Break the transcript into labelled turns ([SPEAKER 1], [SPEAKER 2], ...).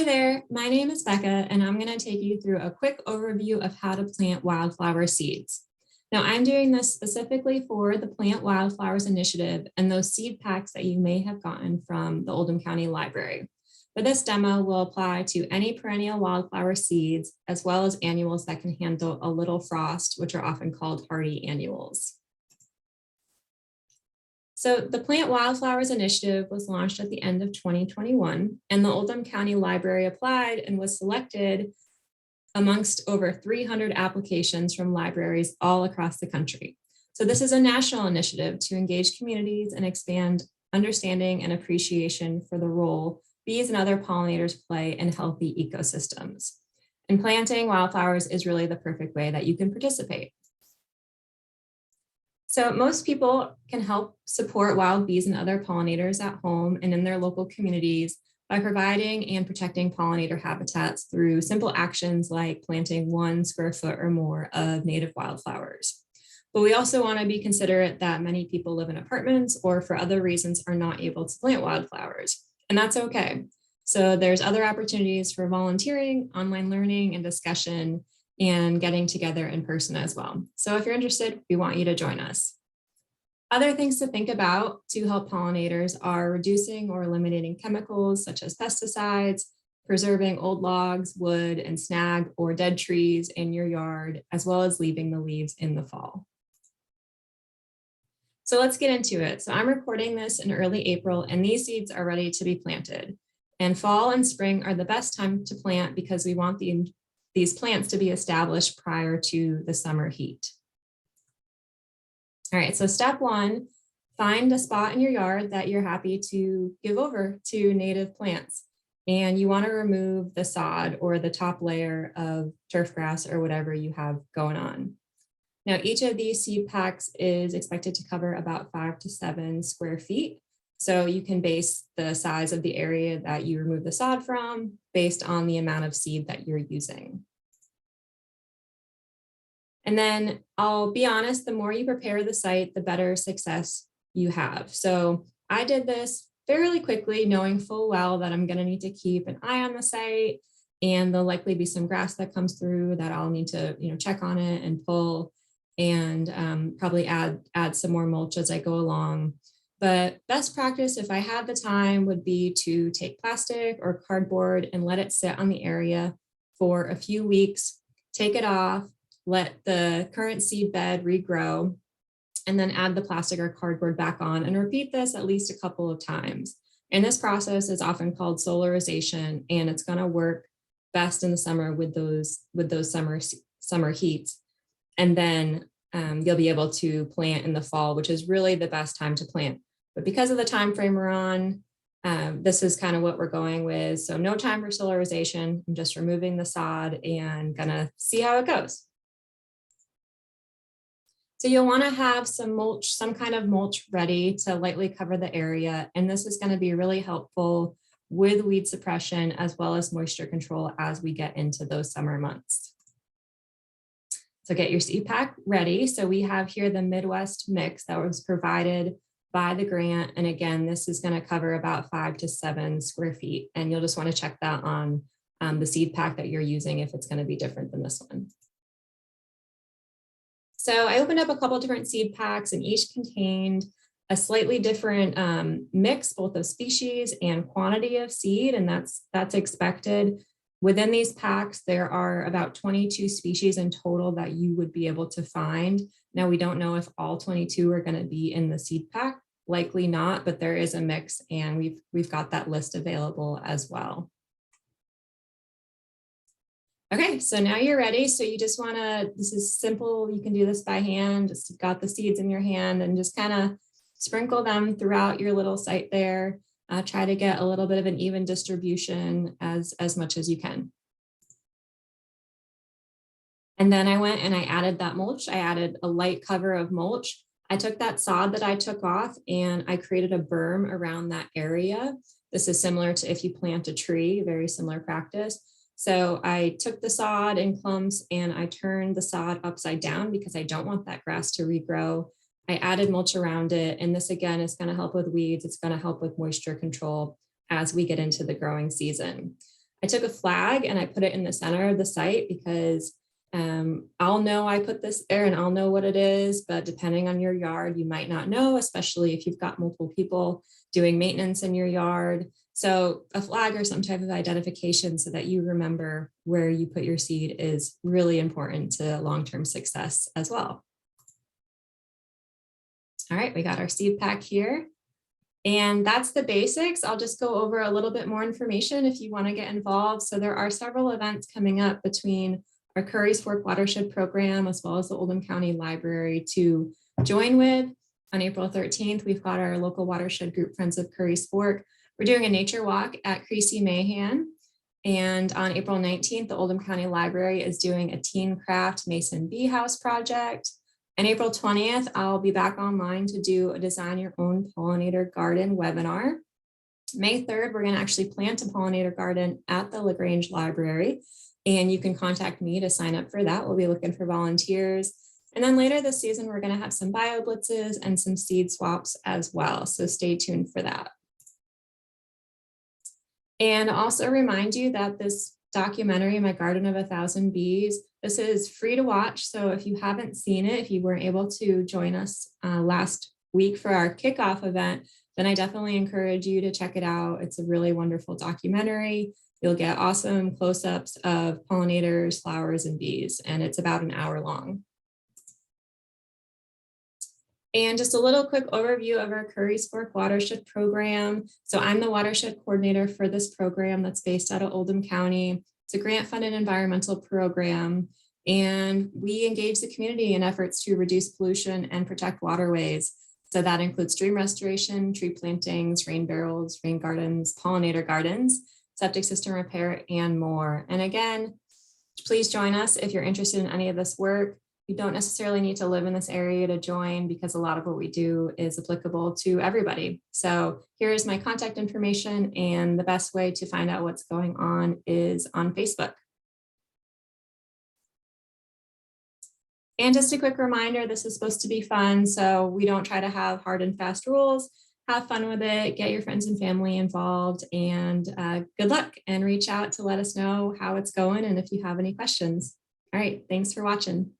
[SPEAKER 1] Hi there, my name is Becca, and I'm going to take you through a quick overview of how to plant wildflower seeds. Now, I'm doing this specifically for the Plant Wildflowers initiative and those seed packs that you may have gotten from the Oldham County Library. But this demo will apply to any perennial wildflower seeds, as well as annuals that can handle a little frost, which are often called hardy annuals. So the Plant Wildflowers initiative was launched at the end of 2021, and the Oldham County Library applied and was selected amongst over 300 applications from libraries all across the country. So this is a national initiative to engage communities and expand understanding and appreciation for the role bees and other pollinators play in healthy ecosystems. And planting wildflowers is really the perfect way that you can participate. So most people can help support wild bees and other pollinators at home and in their local communities by providing and protecting pollinator habitats through simple actions like planting 1 square foot or more of native wildflowers. But we also want to be considerate that many people live in apartments or for other reasons are not able to plant wildflowers, and that's okay. So there's other opportunities for volunteering, online learning, and discussion, and getting together in person as well. So if you're interested, we want you to join us. Other things to think about to help pollinators are reducing or eliminating chemicals such as pesticides, preserving old logs, wood, and snag or dead trees in your yard, as well as leaving the leaves in the fall. So let's get into it. So I'm recording this in early April, and these seeds are ready to be planted. And fall and spring are the best time to plant because we want these plants to be established prior to the summer heat. All right, so step 1, find a spot in your yard that you're happy to give over to native plants. And you want to remove the sod or the top layer of turf grass or whatever you have going on. Now, each of these seed packs is expected to cover about 5 to 7 square feet. So you can base the size of the area that you remove the sod from based on the amount of seed that you're using. And then I'll be honest, the more you prepare the site, the better success you have. So I did this fairly quickly, knowing full well that I'm going to need to keep an eye on the site, and there'll likely be some grass that comes through that I'll need to, check on it and pull, and probably add some more mulch as I go along. But best practice, if I had the time, would be to take plastic or cardboard and let it sit on the area for a few weeks, take it off, let the current seed bed regrow, and then add the plastic or cardboard back on, and repeat this at least a couple of times. And this process is often called solarization, and it's going to work best in the summer with those summer heats. And then you'll be able to plant in the fall, which is really the best time to plant. But because of the time frame we're on, this is kind of what we're going with. So no time for solarization. I'm just removing the sod and gonna see how it goes. So you'll want to have some mulch, some kind of mulch ready to lightly cover the area. And this is going to be really helpful with weed suppression as well as moisture control as we get into those summer months. So get your seed pack ready. So we have here the Midwest mix that was provided by the grant. And again, this is going to cover about 5 to 7 square feet. And you'll just want to check that on the seed pack that you're using if it's going to be different than this one. So I opened up a couple different seed packs, and each contained a slightly different mix, both of species and quantity of seed, and that's expected. Within these packs, there are about 22 species in total that you would be able to find. Now, we don't know if all 22 are going to be in the seed pack, likely not, but there is a mix, and we've got that list available as well. Okay, so now you're ready. So you just want to, this is simple. You can do this by hand. Just got the seeds in your hand and just kind of sprinkle them throughout your little site there. Try to get a little bit of an even distribution as much as you can. And then I went and I added that mulch. I added a light cover of mulch. I took that sod that I took off and I created a berm around that area. This is similar to if you plant a tree, very similar practice. So I took the sod in clumps and I turned the sod upside down because I don't want that grass to regrow. I added mulch around it. And this again is going to help with weeds. It's going to help with moisture control as we get into the growing season. I took a flag and I put it in the center of the site because I'll know I put this there and I'll know what it is, but depending on your yard, you might not know, especially if you've got multiple people doing maintenance in your yard. So a flag or some type of identification so that you remember where you put your seed is really important to long-term success as well. All right, we got our seed pack here. And that's the basics. I'll just go over a little bit more information if you want to get involved. So there are several events coming up between our CurrySpork Watershed program, as well as the Oldham County Library to join with. On April 13th, we've got our local watershed group, Friends of CurrySpork. We're doing a nature walk at Creasy Mahan. And on April 19th, the Oldham County Library is doing a teen craft mason bee house project. And April 20th, I'll be back online to do a design your own pollinator garden webinar. May 3rd, we're going to actually plant a pollinator garden at the LaGrange Library. And you can contact me to sign up for that. We'll be looking for volunteers. And then later this season, we're going to have some bio blitzes and some seed swaps as well. So stay tuned for that. And also remind you that this documentary, My Garden of 1,000 Bees, this is free to watch. So if you haven't seen it, if you weren't able to join us last week for our kickoff event, then I definitely encourage you to check it out. It's a really wonderful documentary. You'll get awesome close-ups of pollinators, flowers, and bees, and it's about an hour long. And just a little quick overview of our CurrySpork Watershed program. So I'm the watershed coordinator for this program that's based out of Oldham County. It's a grant-funded environmental program, and we engage the community in efforts to reduce pollution and protect waterways. So that includes stream restoration, tree plantings, rain barrels, rain gardens, pollinator gardens, septic system repair, and more. And again, please join us if you're interested in any of this work. You don't necessarily need to live in this area to join because a lot of what we do is applicable to everybody. So here's my contact information, and the best way to find out what's going on is on Facebook. And just a quick reminder, this is supposed to be fun, so we don't try to have hard and fast rules. Have fun with it, get your friends and family involved, and good luck, and reach out to let us know how it's going and if you have any questions. All right, thanks for watching.